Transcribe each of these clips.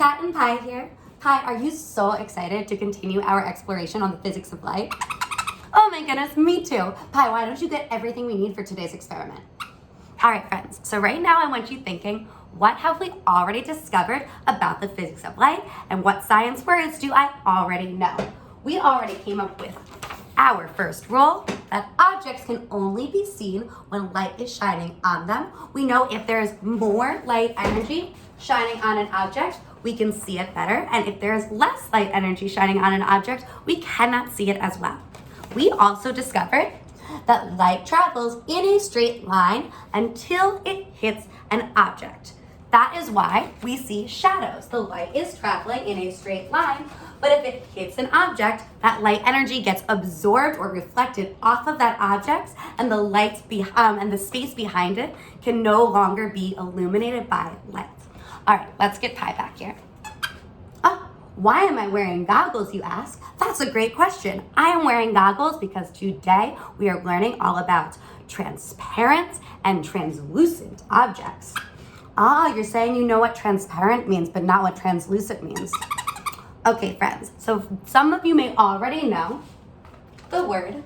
Kat and Pi here. Pi, are you so excited to continue our exploration on the physics of light? Oh my goodness, me too. Pi, why don't you get everything we need for today's experiment? All right, friends, so right now I want you thinking, what have we already discovered about the physics of light, and what science words do I already know? We already came up with our first rule, that objects can only be seen when light is shining on them. We know if there's more light energy shining on an object, we can see it better. And if there's less light energy shining on an object, we cannot see it as well. We also discovered that light travels in a straight line until it hits an object. That is why we see shadows. The light is traveling in a straight line, but if it hits an object, that light energy gets absorbed or reflected off of that object, and the light and the space behind it can no longer be illuminated by light. All right, let's get Pi back here. Oh, why am I wearing goggles, you ask? That's a great question. I am wearing goggles because today we are learning all about transparent and translucent objects. Ah, you're saying you know what transparent means, but not what translucent means. Okay, friends, so some of you may already know the word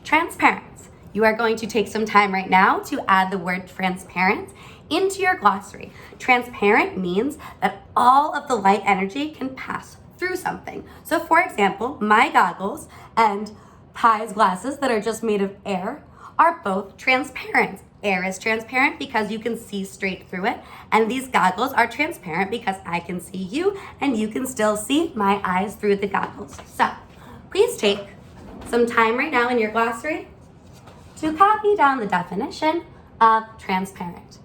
transparent. You are going to take some time right now to add the word transparent into your glossary. Transparent means that all of the light energy can pass through something. So for example, my goggles and Pi's glasses that are just made of air are both transparent. Air is transparent because you can see straight through it, and these goggles are transparent because I can see you and you can still see my eyes through the goggles. So please take some time right now in your glossary to copy down the definition of transparent.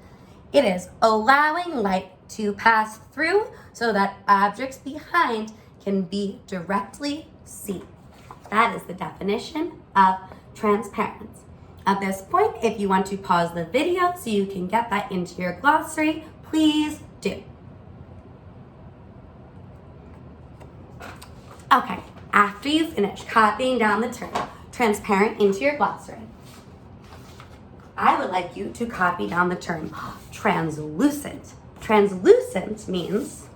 It is allowing light to pass through so that objects behind can be directly seen. That is the definition of transparent. At this point, if you want to pause the video so you can get that into your glossary, please do. Okay, after you finish copying down the term transparent into your glossary, I would like you to copy down the term translucent. Translucent means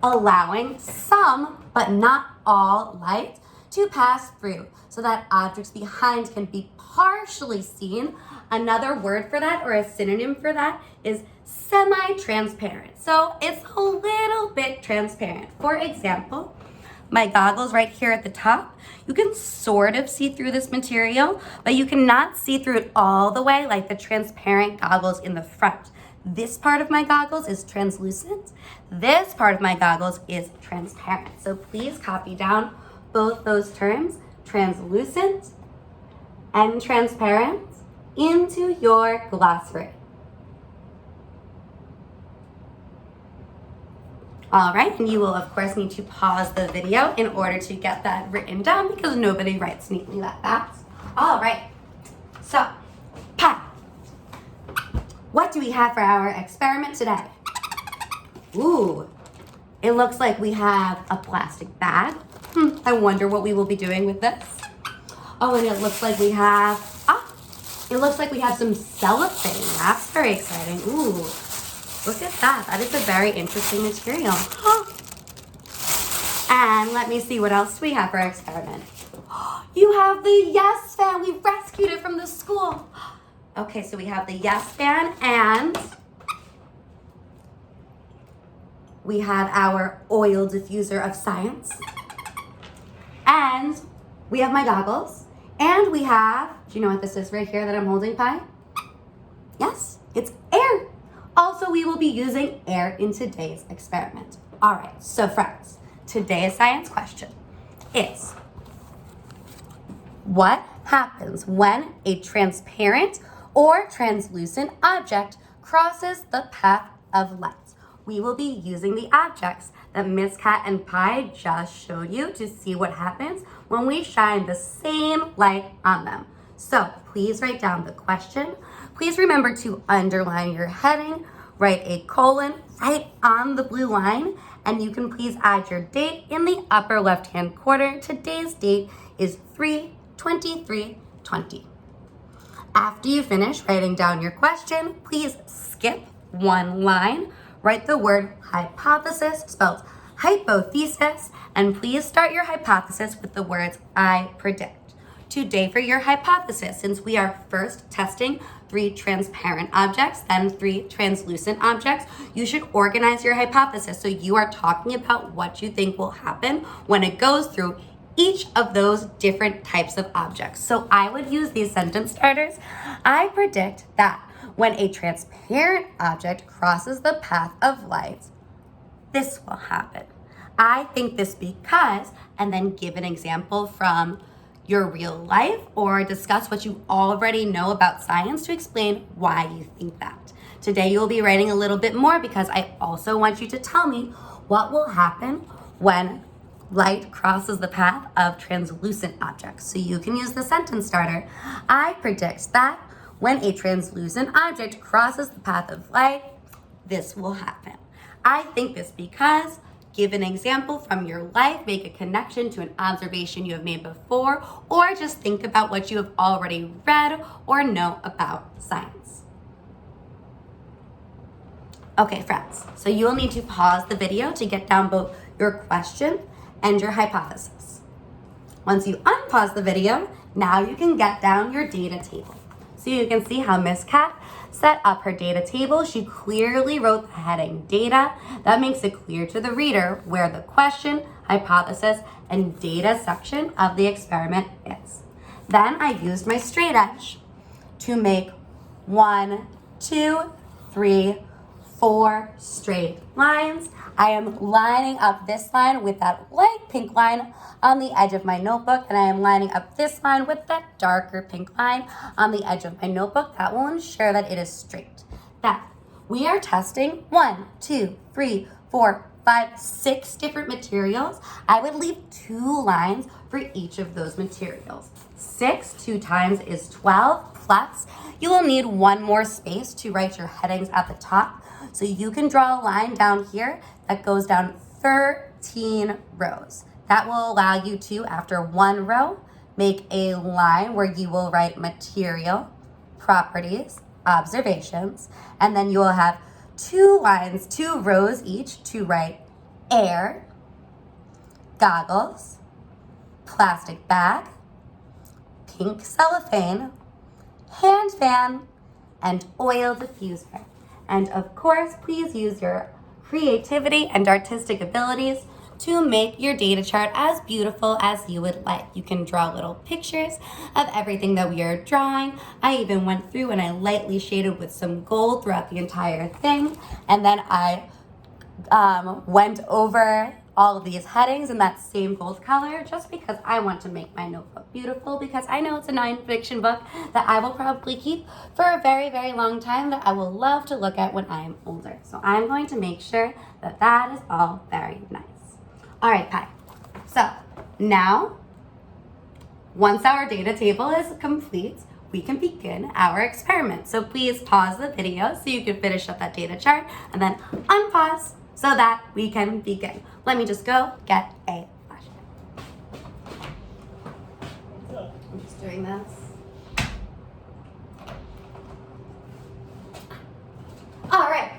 allowing some, but not all, light to pass through so that objects behind can be partially seen. Another word for that, or a synonym for that, is semi-transparent. So it's a little bit transparent. For example, my goggles right here at the top, you can sort of see through this material, but you cannot see through it all the way like the transparent goggles in the front. This part of my goggles is translucent. This part of my goggles is transparent. So please copy down both those terms, translucent and transparent, into your glossary. All right, and you will of course need to pause the video in order to get that written down because nobody writes neatly that fast. All right, so Pi, what do we have for our experiment today? Ooh, it looks like we have a plastic bag. I wonder what we will be doing with this. Oh, and it looks like we have, some cellophane. That's very exciting. Ooh, look at that. That is a very interesting material. And let me see, what else do we have for our experiment? You have the Yes fan. We rescued it from the school. Okay, so we have the Yes fan, and we have our oil diffuser of science. And we have my goggles, and we have, do you know what this is right here that I'm holding, Pi? Yes, it's air. Also, we will be using air in today's experiment. All right, so friends, today's science question is, what happens when a transparent or translucent object crosses the path of light? We will be using the objects that Miss Kat and Pi just showed you to see what happens when we shine the same light on them. So please write down the question. Please remember to underline your heading, write a colon right on the blue line, and you can please add your date in the upper left-hand corner. Today's date is 3/23/20. After you finish writing down your question, please skip one line, write the word hypothesis, spelled hypothesis, and please start your hypothesis with the words I predict. Today for your hypothesis, since we are first testing 3 transparent objects, then 3 translucent objects, you should organize your hypothesis so you are talking about what you think will happen when it goes through each of those different types of objects. So I would use these sentence starters. I predict that when a transparent object crosses the path of light, this will happen. I think this because, and then give an example from your real life or discuss what you already know about science to explain why you think that. Today you'll be writing a little bit more because I also want you to tell me what will happen when light crosses the path of translucent objects. So you can use the sentence starter. I predict that when a translucent object crosses the path of light, this will happen. I think this because, give an example from your life, make a connection to an observation you have made before, or just think about what you have already read or know about science. Okay, friends, so you will need to pause the video to get down both your question and your hypothesis. Once you unpause the video, now you can get down your data table. So you can see how Miss Cat set up her data table. She clearly wrote the heading data. That makes it clear to the reader where the question, hypothesis, and data section of the experiment is. Then I used my straight edge to make 1, 2, 3, 4 straight lines. I am lining up this line with that light pink line on the edge of my notebook, and I am lining up this line with that darker pink line on the edge of my notebook. That will ensure that it is straight. That we are testing 1, 2, 3, 4, 5, 6 different materials. I would leave 2 lines for each of those materials. 6, 2 times is 12, plus you will need 1 more space to write your headings at the top. So you can draw a line down here that goes down 13 rows. That will allow you to, after 1 row, make a line where you will write material, properties, observations, and then you will have 2 lines, 2 rows each to write air, goggles, plastic bag, pink cellophane, hand fan, and oil diffuser. And of course, please use your creativity and artistic abilities to make your data chart as beautiful as you would like. You can draw little pictures of everything that we are drawing. I even went through and I lightly shaded with some gold throughout the entire thing. And then I went over all of these headings in that same gold color just because I want to make my notebook beautiful, because I know it's a nonfiction book that I will probably keep for a very, very long time, that I will love to look at when I am older. So I'm going to make sure that that is all very nice. All right, Pi. So now, once our data table is complete, we can begin our experiment. So please pause the video so you can finish up that data chart, and then unpause so that we can begin. Let me just go get a flashlight. I'm just doing this. All right.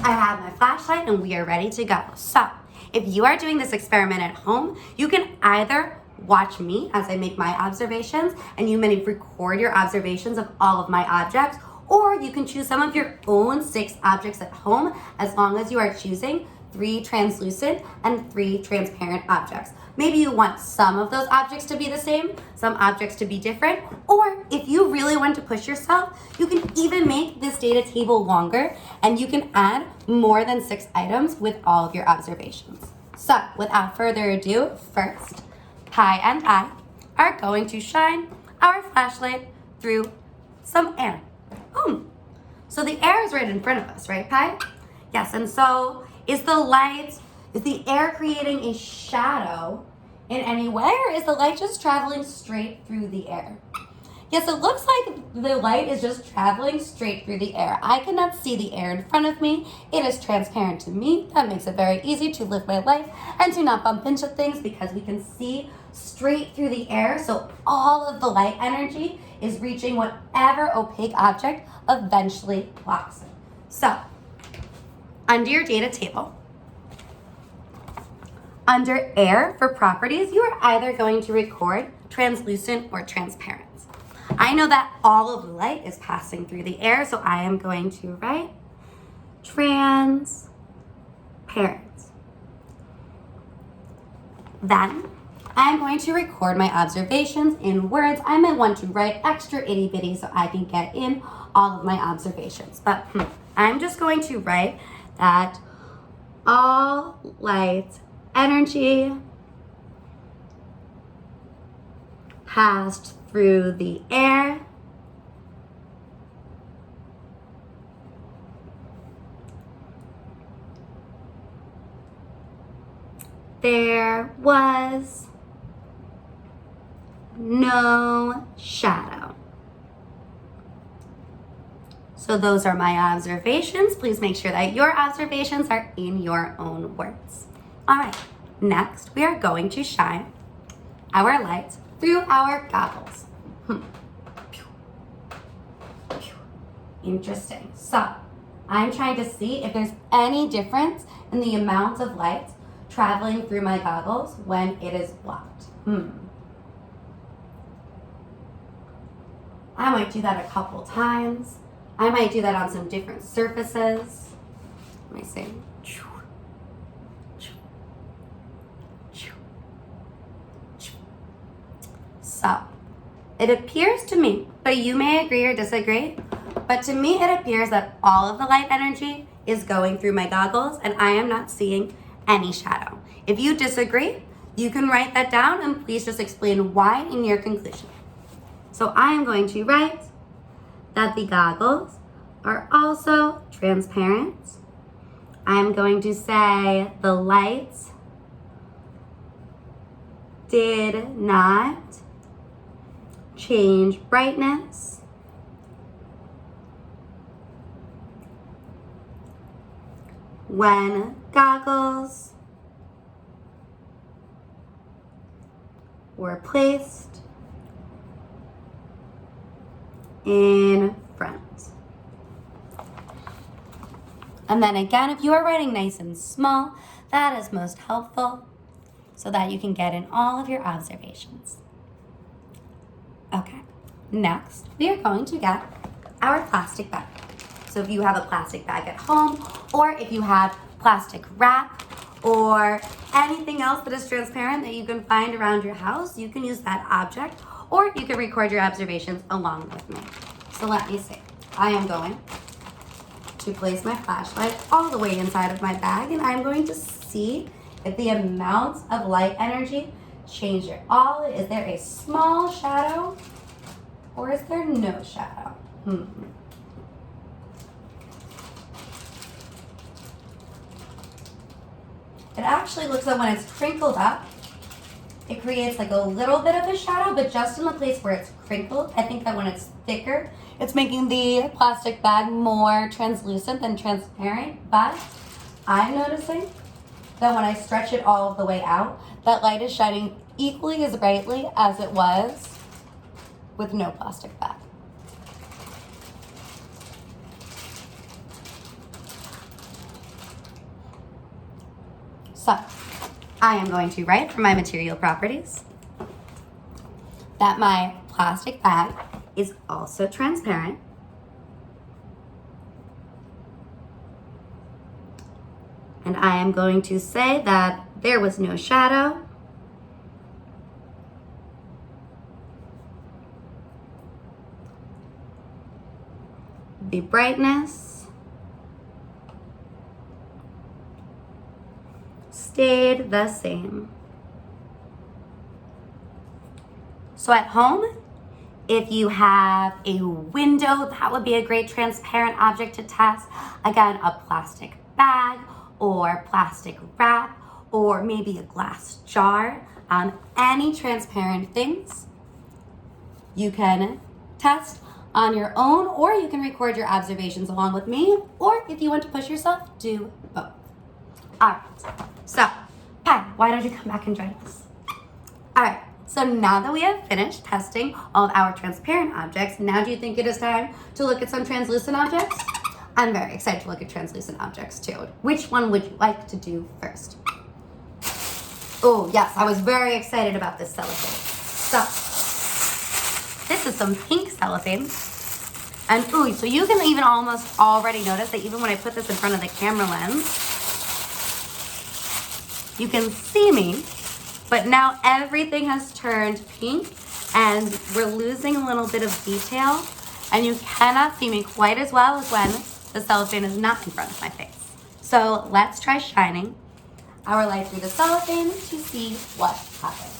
I have my flashlight and we are ready to go. So if you are doing this experiment at home, you can either watch me as I make my observations, and you may record your observations of all of my objects, or you can choose some of your own 6 objects at home, as long as you are choosing 3 translucent and 3 transparent objects. Maybe you want some of those objects to be the same, some objects to be different, or if you really want to push yourself, you can even make this data table longer, and you can add more than 6 items with all of your observations. So without further ado, first, Pi and I are going to shine our flashlight through some air. So the air is right in front of us, right, Pi? Yes, and so is the air creating a shadow in any way, or is the light just traveling straight through the air? Yes, it looks like the light is just traveling straight through the air. I cannot see the air in front of me. It is transparent to me. That makes it very easy to live my life and to not bump into things, because we can see straight through the air. So all of the light energy is reaching whatever opaque object eventually blocks it. So under your data table, under air for properties, you are either going to record translucent or transparent. I know that all of the light is passing through the air, so I am going to write transparent. Then I'm going to record my observations in words. I might want to write extra itty bitty so I can get in all of my observations. But I'm just going to write that all light energy passed through the air there was no shadow. So those are my observations. Please make sure that your observations are in your own words. All right, next we are going to shine our lights through our goggles. Interesting. So I'm trying to see if there's any difference in the amount of light traveling through my goggles when it is blocked. I might do that a couple times. I might do that on some different surfaces. Let me see. So, it appears to me, but you may agree or disagree, but to me it appears that all of the light energy is going through my goggles and I am not seeing any shadow. If you disagree, you can write that down and please just explain why in your conclusion. So I am going to write that the goggles are also transparent. I'm going to say the lights did not change brightness when goggles were placed in front. And then again, if you are writing nice and small, that is most helpful so that you can get in all of your observations. Okay, next we are going to get our plastic bag. So if you have a plastic bag at home, or if you have plastic wrap, or anything else that is transparent that you can find around your house, you can use that object, or you can record your observations along with me. So let me see. I am going to place my flashlight all the way inside of my bag, and I'm going to see if the amount of light energy changed at all. Is there a small shadow, or is there no shadow? It actually looks like when it's crinkled up, it creates like a little bit of a shadow, but just in the place where it's crinkled. I think that when it's thicker, it's making the plastic bag more translucent than transparent, but I'm noticing that when I stretch it all the way out, that light is shining equally as brightly as it was with no plastic bag. So, I am going to write for my material properties that my plastic bag is also transparent. And I am going to say that there was no shadow. The brightness stayed the same. So at home, if you have a window, that would be a great transparent object to test. Again, a plastic bag or plastic wrap or maybe a glass jar. Any transparent things you can test on your own, or you can record your observations along with me, or if you want to push yourself, do both. All right, so Pi, why don't you come back and join us? All right, so now that we have finished testing all of our transparent objects, now do you think it is time to look at some translucent objects? I'm very excited to look at translucent objects too. Which one would you like to do first? Oh, yes, I was very excited about this cellophane. So, this is some pink cellophane. And ooh, so you can even almost already notice that even when I put this in front of the camera lens, you can see me, but now everything has turned pink and we're losing a little bit of detail and you cannot see me quite as well as when the cellophane is not in front of my face. So let's try shining our light through the cellophane to see what happens.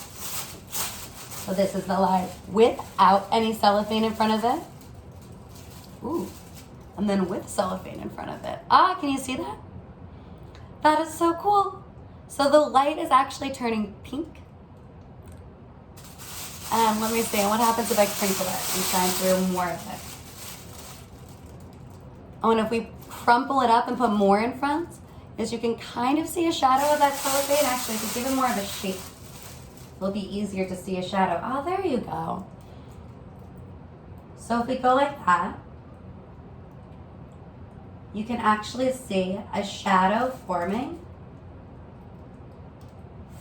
So this is the light without any cellophane in front of it. Ooh, and then with cellophane in front of it. Ah, can you see that? That is so cool. So the light is actually turning pink. And let me see, what happens if I crinkle it and shine through more of it? Oh, and if we crumple it up and put more in front, is you can kind of see a shadow of that cellophane. Actually, if you give it more of a shape, it'll be easier to see a shadow. Oh, there you go. So if we go like that, you can actually see a shadow forming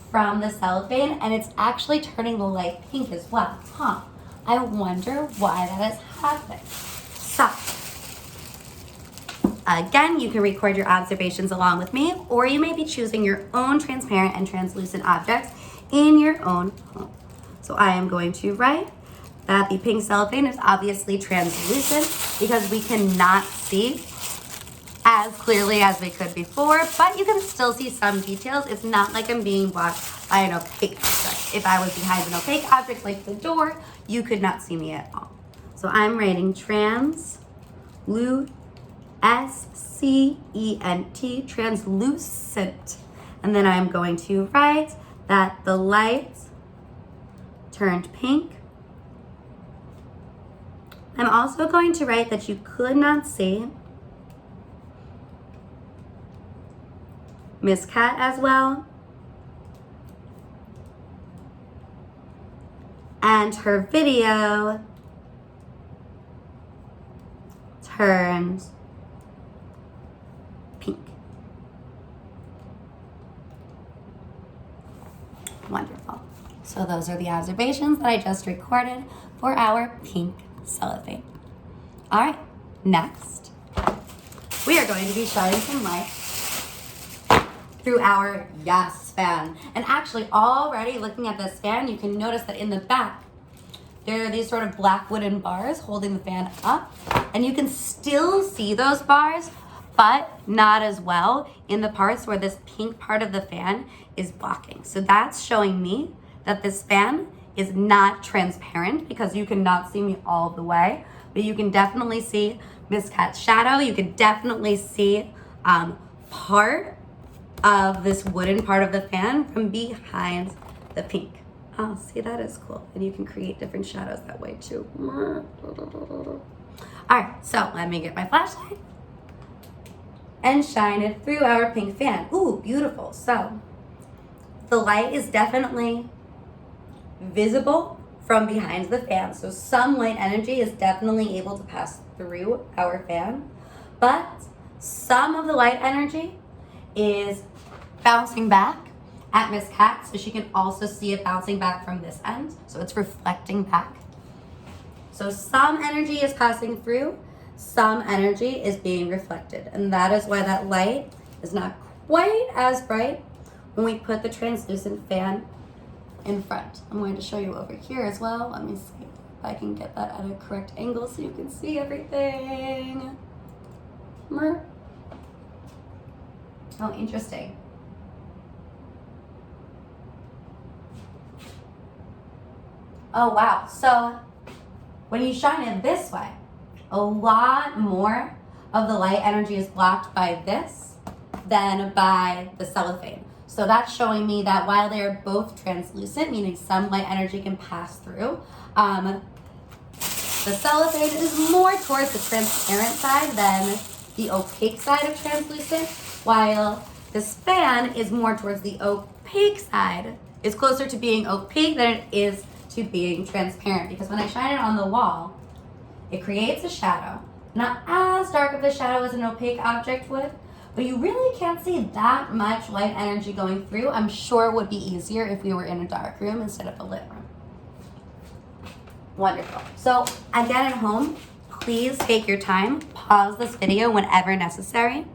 from the cellophane, and it's actually turning the light pink as well. Huh, I wonder why that is happening. So, again, you can record your observations along with me, or you may be choosing your own transparent and translucent objects in your own home. So I am going to write that the pink cellophane is obviously translucent because we cannot see as clearly as we could before, but you can still see some details. It's not like I'm being blocked by an opaque object. If I was behind an opaque object like the door, you could not see me at all. So I'm writing translucent, S-C-E-N-T, translucent. And then I'm going to write that the light turned pink. I'm also going to write that you could not see Miss Cat as well. And her video turned pink. Wonderful. So those are the observations that I just recorded for our pink cellophane. All right, next, we are going to be shining some light through our Yes fan. And actually, already looking at this fan, you can notice that in the back, there are these sort of black wooden bars holding the fan up. And you can still see those bars, but not as well in the parts where this pink part of the fan is blocking. So that's showing me that this fan is not transparent because you cannot see me all the way, but you can definitely see Miss Cat's shadow. You can definitely see part of this wooden part of the fan from behind the pink. Oh, see, that is cool. And you can create different shadows that way too. All right, so let me get my flashlight and shine it through our pink fan. Ooh, beautiful. So the light is definitely visible from behind the fan. So some light energy is definitely able to pass through our fan, but some of the light energy is bouncing back at Miss Cat, so she can also see it bouncing back from this end. So it's reflecting back. So some energy is passing through, some energy is being reflected. And that is why that light is not quite as bright when we put the translucent fan in front. I'm going to show you over here as well. Let me see if I can get that at a correct angle so you can see everything. Oh, interesting. Oh, wow. So when you shine it this way, a lot more of the light energy is blocked by this than by the cellophane. So that's showing me that while they're both translucent, meaning some light energy can pass through, the cellophane is more towards the transparent side than the opaque side of translucent, while this fan is more towards the opaque side. It's closer to being opaque than it is to being transparent, because when I shine it on the wall, it creates a shadow, Not as dark of a shadow as an opaque object would, but you really can't see that much light energy going through. I'm sure it would be easier if we were in a dark room instead of a lit room. Wonderful. So again at home, please take your time, pause this video whenever necessary,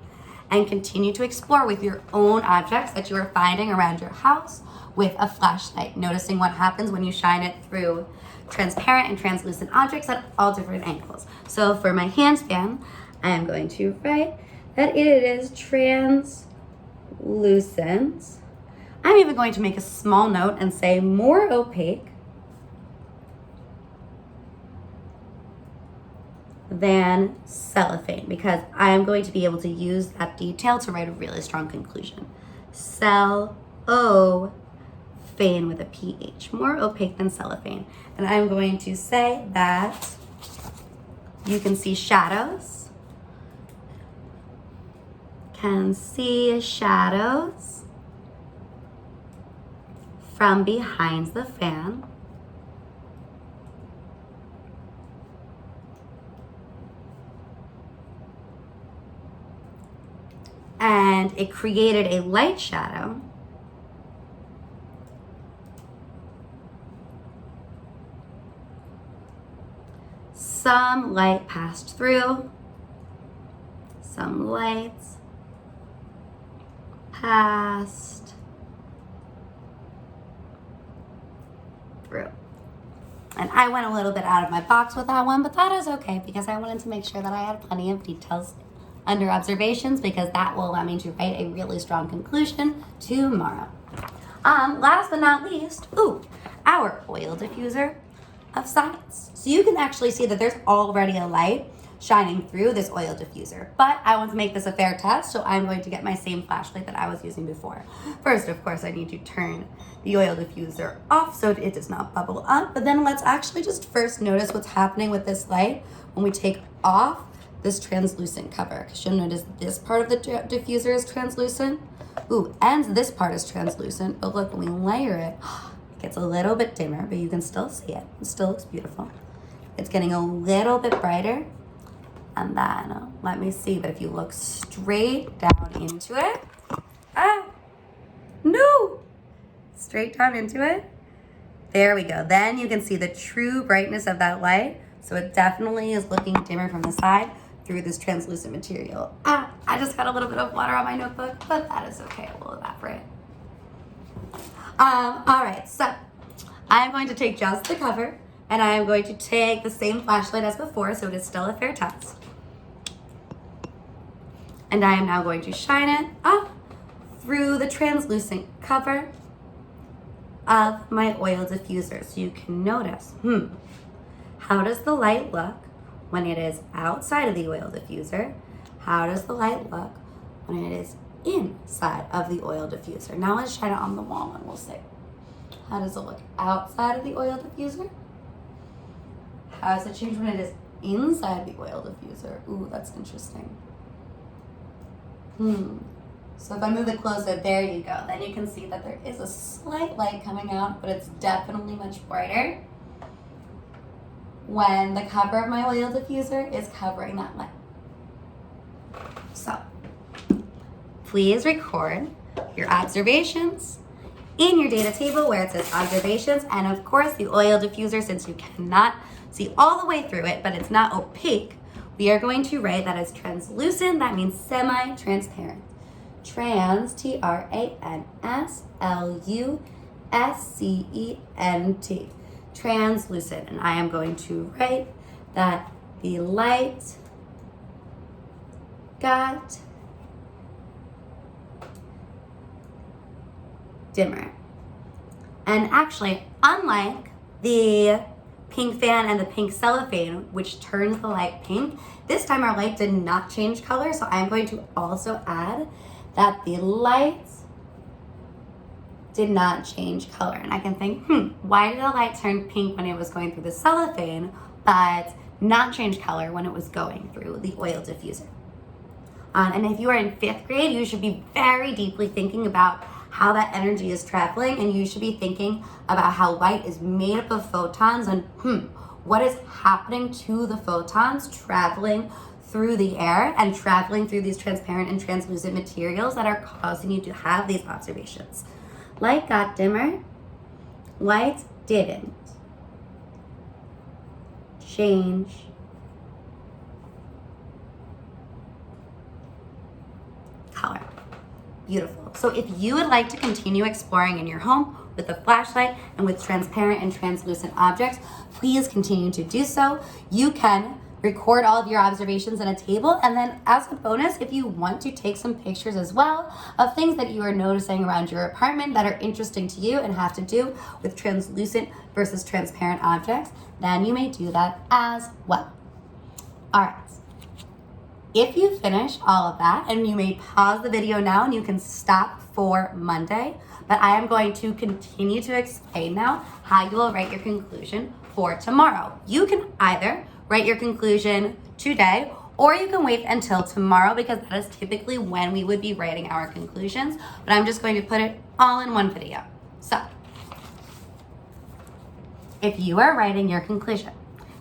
and continue to explore with your own objects that you are finding around your house with a flashlight, noticing what happens when you shine it through transparent and translucent objects at all different angles. So for my hand fan, I am going to write that it is translucent. I'm even going to make a small note and say more opaque than cellophane, because I am going to be able to use that detail to write a really strong conclusion. Cellophane with a PH, more opaque than cellophane. And I'm going to say that you can see shadows, from behind the fan. And it created a light shadow some light passed through, some lights passed through. And I went a little bit out of my box with that one, but that is okay because I wanted to make sure that I had plenty of details under observations, because that will allow me to write a really strong conclusion tomorrow. Last but not least, our oil diffuser of science. So you can actually see that there's already a light shining through this oil diffuser, but I want to make this a fair test, so I'm going to get my same flashlight that I was using before. First, of course, I need to turn the oil diffuser off so it does not bubble up, but then let's actually just first notice what's happening with this light when we take off this translucent cover, because you'll notice this part of the diffuser is translucent. And this part is translucent, but look, when we layer it, it gets a little bit dimmer, but you can still see it. It still looks beautiful. It's getting a little bit brighter, and then, let me see, but if you look straight down into it, straight down into it, there we go. Then you can see the true brightness of that light. So it definitely is looking dimmer from the side through this translucent material. I just got a little bit of water on my notebook, but that is okay, it will evaporate. All right, so I'm going to take just the cover, and I am going to take the same flashlight as before, so it is still a fair test. And I am now going to shine it up through the translucent cover of my oil diffuser. So you can notice, how does the light look when it is outside of the oil diffuser? How does the light look when it is inside of the oil diffuser? Now let's shine it on the wall and we'll see. How does it look outside of the oil diffuser? How does it change when it is inside the oil diffuser? Ooh, that's interesting. So if I move it closer, there you go. Then you can see that there is a slight light coming out, but it's definitely much brighter when the cover of my oil diffuser is covering that light. So please record your observations in your data table where it says observations, and of course the oil diffuser, since you cannot see all the way through it, but it's not opaque, we are going to write that as translucent. That means semi-transparent. Trans, T-R-A-N-S-L-U-S-C-E-N-T. Translucent. And I am going to write that the light got dimmer. And actually, unlike the pink fan and the pink cellophane, which turns the light pink, this time our light did not change color, so I'm going to also add that the lights did not change color. And I can think, why did the light turn pink when it was going through the cellophane, but not change color when it was going through the oil diffuser? And if you are in 5th grade, you should be very deeply thinking about how that energy is traveling, and you should be thinking about how light is made up of photons, and what is happening to the photons traveling through the air and traveling through these transparent and translucent materials that are causing you to have these observations. Light got dimmer, light didn't change color. Beautiful. So if you would like to continue exploring in your home with a flashlight and with transparent and translucent objects, please continue to do so. You can record all of your observations in a table, and then as a bonus, if you want to take some pictures as well of things that you are noticing around your apartment that are interesting to you and have to do with translucent versus transparent objects, then you may do that as well. All right. If you finish all of that, and you may pause the video now and you can stop for Monday, but I am going to continue to explain now how you will write your conclusion for tomorrow. You can either write your conclusion today, or you can wait until tomorrow because that is typically when we would be writing our conclusions, but I'm just going to put it all in one video. So, if you are writing your conclusion,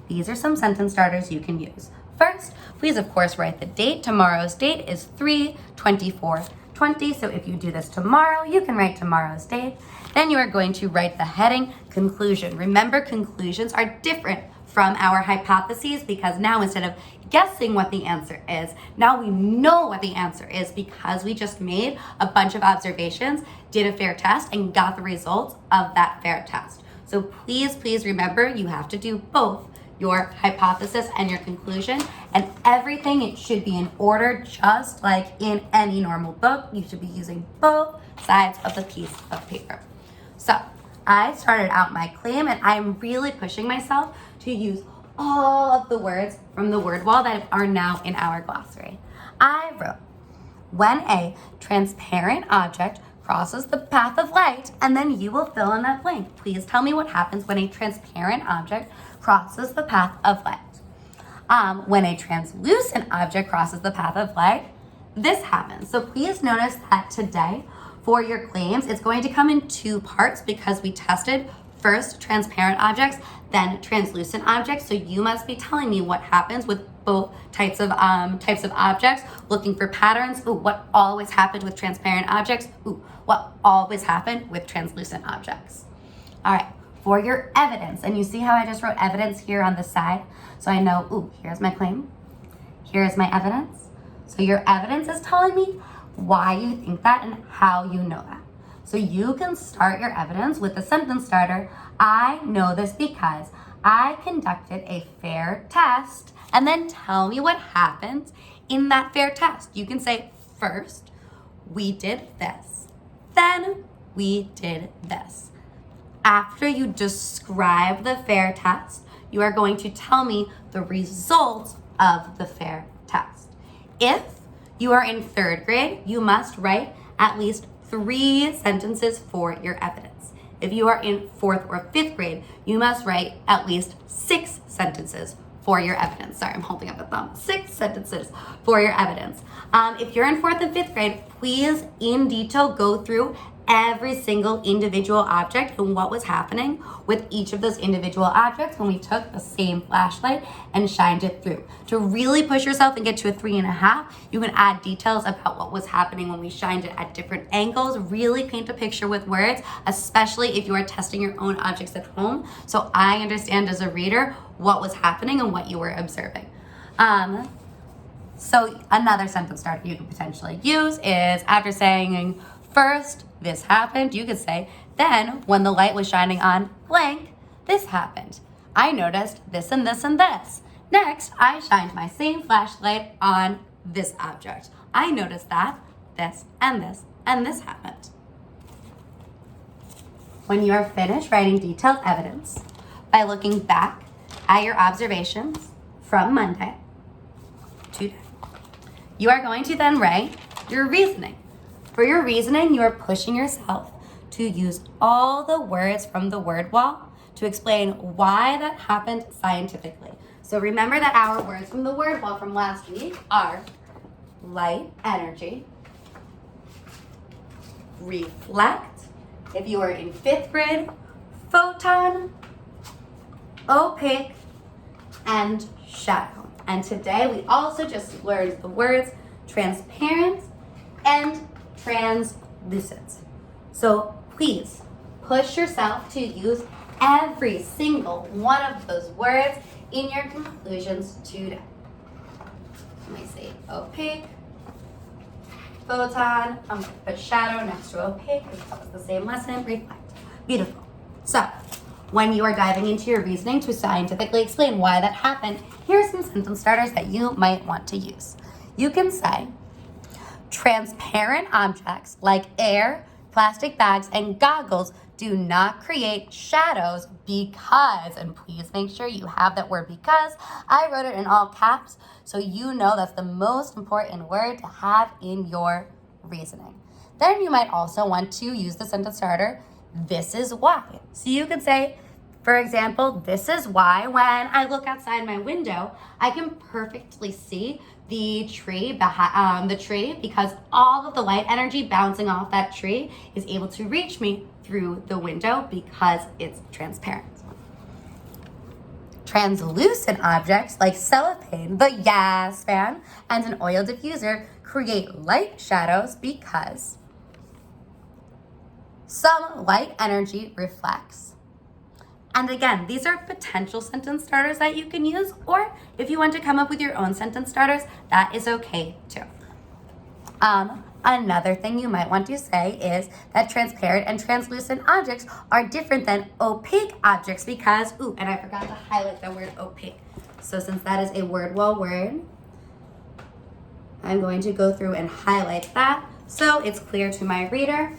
these are some sentence starters you can use. First, please of course write the date. Tomorrow's date is 3/24/20, so if you do this tomorrow, you can write tomorrow's date. Then you are going to write the heading, conclusion. Remember, conclusions are different from our hypotheses because now instead of guessing what the answer is, now we know what the answer is because we just made a bunch of observations, did a fair test, and got the results of that fair test. So please remember, you have to do both your hypothesis and your conclusion, and everything, it should be in order, just like in any normal book. You should be using both sides of the piece of paper. So I started out my claim, and I'm really pushing myself to use all of the words from the word wall that are now in our glossary. I wrote, when a transparent object crosses the path of light, and then you will fill in that blank. Please tell me what happens when a transparent object crosses the path of light. When a translucent object crosses the path of light, this happens. So please notice that today, for your claims, it's going to come in two parts because we tested first transparent objects, then translucent objects. So you must be telling me what happens with both types of objects, looking for patterns. Ooh, what always happened with transparent objects? Ooh, what always happened with translucent objects? All right, for your evidence, and you see how I just wrote evidence here on the side? So I know, ooh, here's my claim, here's my evidence. So your evidence is telling me why you think that and how you know that. So you can start your evidence with the sentence starter, I know this because I conducted a fair test, and then tell me what happens in that fair test. You can say, first, we did this, then we did this. After you describe the fair test, you are going to tell me the results of the fair test. If you are in third grade, you must write at least 3 sentences for your evidence. If you are in 4th or 5th grade, you must write at least 6 sentences for your evidence. Sorry, I'm holding up a thumb. 6 sentences for your evidence. If you're in 4th and 5th grade, please in detail go through every single individual object and what was happening with each of those individual objects when we took the same flashlight and shined it through. To really push yourself and get to a 3.5, you can add details about what was happening when we shined it at different angles. Really paint a picture with words, especially if you are testing your own objects at home, so I understand as a reader what was happening and what you were observing. So another sentence starter you could potentially use is after saying, first, this happened, you could say, then when the light was shining on blank, this happened. I noticed this and this and this. Next, I shined my same flashlight on this object. I noticed that this and this and this happened. When you are finished writing detailed evidence by looking back at your observations from Monday to today, you are going to then write your reasoning. For your reasoning, you are pushing yourself to use all the words from the word wall to explain why that happened scientifically. So remember that our words from the word wall from last week are light, energy, reflect. If you are in 5th grade, photon, opaque, and shadow. And today we also just learned the words transparent and translucent. So please push yourself to use every single one of those words in your conclusions today. Let me see, opaque, photon, I'm gonna put shadow next to opaque because that was the same lesson, reflect. Beautiful. So, when you are diving into your reasoning to scientifically explain why that happened, here are some sentence starters that you might want to use. You can say, transparent objects like air, plastic bags, and goggles do not create shadows because, and please make sure you have that word because. I wrote it in all caps, so you know that's the most important word to have in your reasoning. Then you might also want to use the sentence starter, this is why. So you could say, for example, this is why when I look outside my window, I can perfectly see the tree behind because all of the light energy bouncing off that tree is able to reach me through the window because it's transparent. Translucent objects like cellophane, the gas fan, and an oil diffuser create light shadows because some light energy reflects. And again, these are potential sentence starters that you can use, or if you want to come up with your own sentence starters, that is okay too. Another thing you might want to say is that transparent and translucent objects are different than opaque objects because, and I forgot to highlight the word opaque. So since that is a word word, I'm going to go through and highlight that so it's clear to my reader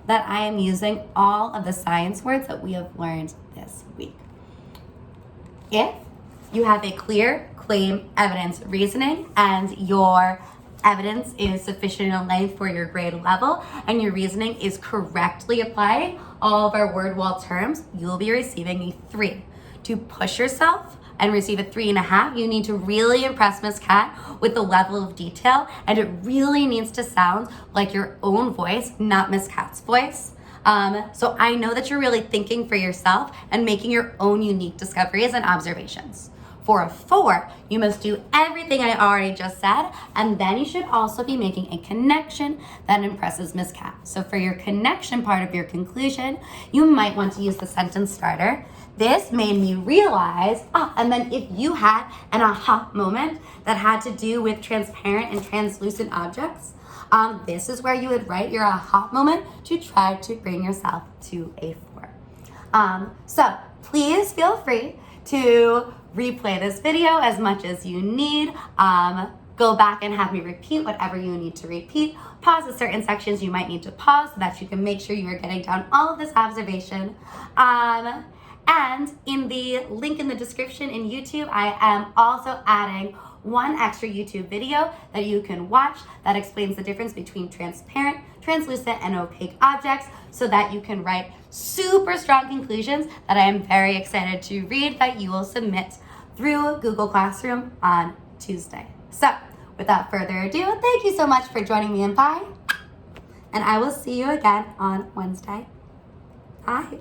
that I am using all of the science words that we have learned this week. If you have a clear claim evidence reasoning and your evidence is sufficient in length for your grade level and your reasoning is correctly applying all of our word wall terms, you will be receiving a 3. To push yourself and receive a 3.5, you need to really impress Miss Cat with the level of detail, and it really needs to sound like your own voice, not Miss Cat's voice. So I know that you're really thinking for yourself and making your own unique discoveries and observations. For a 4, you must do everything I already just said, and then you should also be making a connection that impresses Miss Cat. So for your connection part of your conclusion, you might want to use the sentence starter. This made me realize, and then if you had an aha moment that had to do with transparent and translucent objects, this is where you would write your aha moment to try to bring yourself to a 4. So please feel free to replay this video as much as you need. Go back and have me repeat whatever you need to repeat. Pause at certain sections you might need to pause so that you can make sure you are getting down all of this observation. And in the link in the description in YouTube, I am also adding one extra YouTube video that you can watch that explains the difference between transparent, translucent, and opaque objects so that you can write super strong conclusions that I am very excited to read that you will submit through Google Classroom on Tuesday. So without further ado, thank you so much for joining me in Pi, and I will see you again on Wednesday. Bye.